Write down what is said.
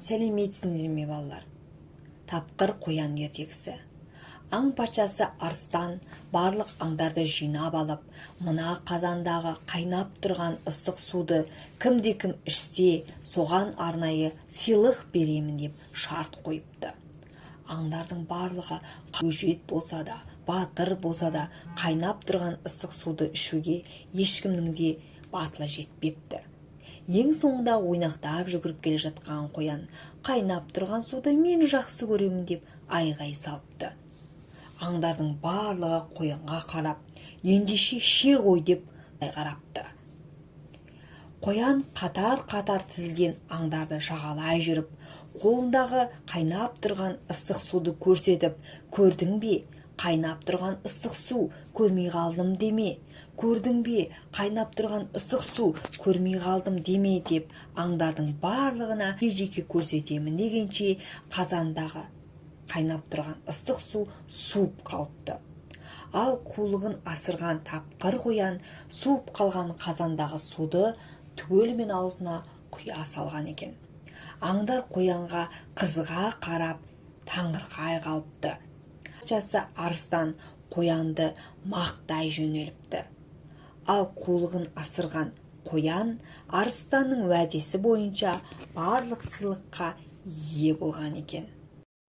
Сәлеметсіңдер ме балалар? Тапқыр қоян ертегісі. Аң патшасы арыстан барлық аңдарды жинап алып, мына қазандағы қайнап тұрған ыстық суды кімде-кім ішсе, соған арнайы сыйлық беремін деп шарт қойыпты. Аңдардың барлығы өжет болса да, батыр болса да, қайнап тұрған ыстық суды ішуге ешкімнің де батылы жетпепті. Ең соңында ойнақтап жүгіріп келе жатқан қоян қайнап тұрған суды мен жақсы көремін деп айғай салыпты. Аңдардың барлығы қоянға қарап, ендеше ше ғой деп қарапты. Қоян қатар-қатар тізілген аңдарды жағалай жүріп, қолындағы қайнап тұрған ыстық суды көрсетіп, көрдің бе, қайнап тұрған ыстық су, көрмей қалдым деме, көрдің бе, қайнап тұрған ыстық су, көрмей қалдым деме деп аңдардың барлығына жеке көрсетемін дегенше қазандағы қайнап тұрған ыстық су суып қалыпты. Ал қулығын асырған тапқыр қоян суып қалған қазандағы суды түгелімен аузына құя салған екен. Аңдар қоянға қызыға қарап таңырқай қалыпты. Патшасы арыстан қоянды мақтай жөнеліпті. Ал қулығын асырған қоян арыстанның уәдесі бойынша барлық сыйлыққа ие болған екен.